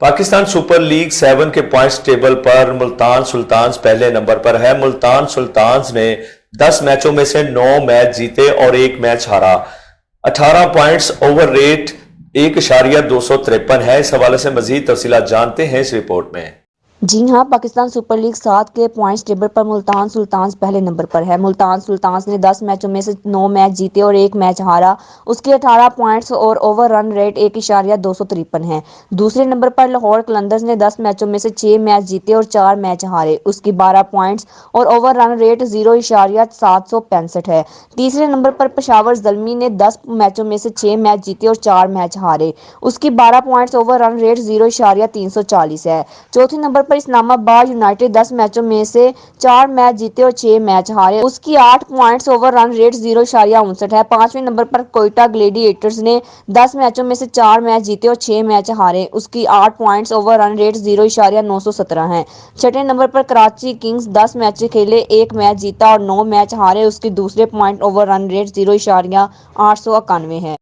Pakistan super league 7 के points table पर Multan sultans पहले नंबर पर है। मुल्तान सुल्तान्स ने 10 मैचों में से 9 मैच जीते और 1 मैच हारा। 18 पॉइंट्स ओवर रेट 1.253 है। इस हवाले से मजीद तफसीलात जानते हैं इस रिपोर्ट में। जी हां, पाकिस्तान सुपर लीग 7 के पॉइंट्स टेबल पर मुल्तान सुल्तान्स पहले नंबर पर है। मुल्तान सुल्तान्स ने 10 मैचों में से 9 मैच जीते और 1 मैच हारा। उसके 18 पॉइंट्स और ओवर रन रेट 1.253 है। दूसरे नंबर पर लाहौर कलंदर्स ने 10 मैचों में से 6 मैच जीते और 4 मैच हारे। उसकी 12 पॉइंट्स और ओवर रन रेट 0.765 है। तीसरे नंबर पर पेशावर ज़ल्मी ने 10 मैचों में से 6 मैच जीते और 4 मैच हारे। उसकी 12 पॉइंट्स ओवर रन रेट 0.340 है। चौथे नंबर पर इस्लामाबाद यूनाइटेड 10 मैचों में से 4 मैच जीते और 6 मैच हारे। उसकी 8 पॉइंट्स ओवर रन रेट 0.59 है। पांचवें नंबर पर कोयटा ग्लेडिएटर्स ने 10 मैचों में से 4 मैच जीते और 6 मैच हारे। उसकी 8 पॉइंट्स ओवर रन रेट 0.917 है। छठे नंबर पर कराची किंग्स 10 मैच खेले, 1 मैच जीता और 9 मैच हारे। उसकी दूसरे पॉइंट ओवर रन रेट 0.891 है।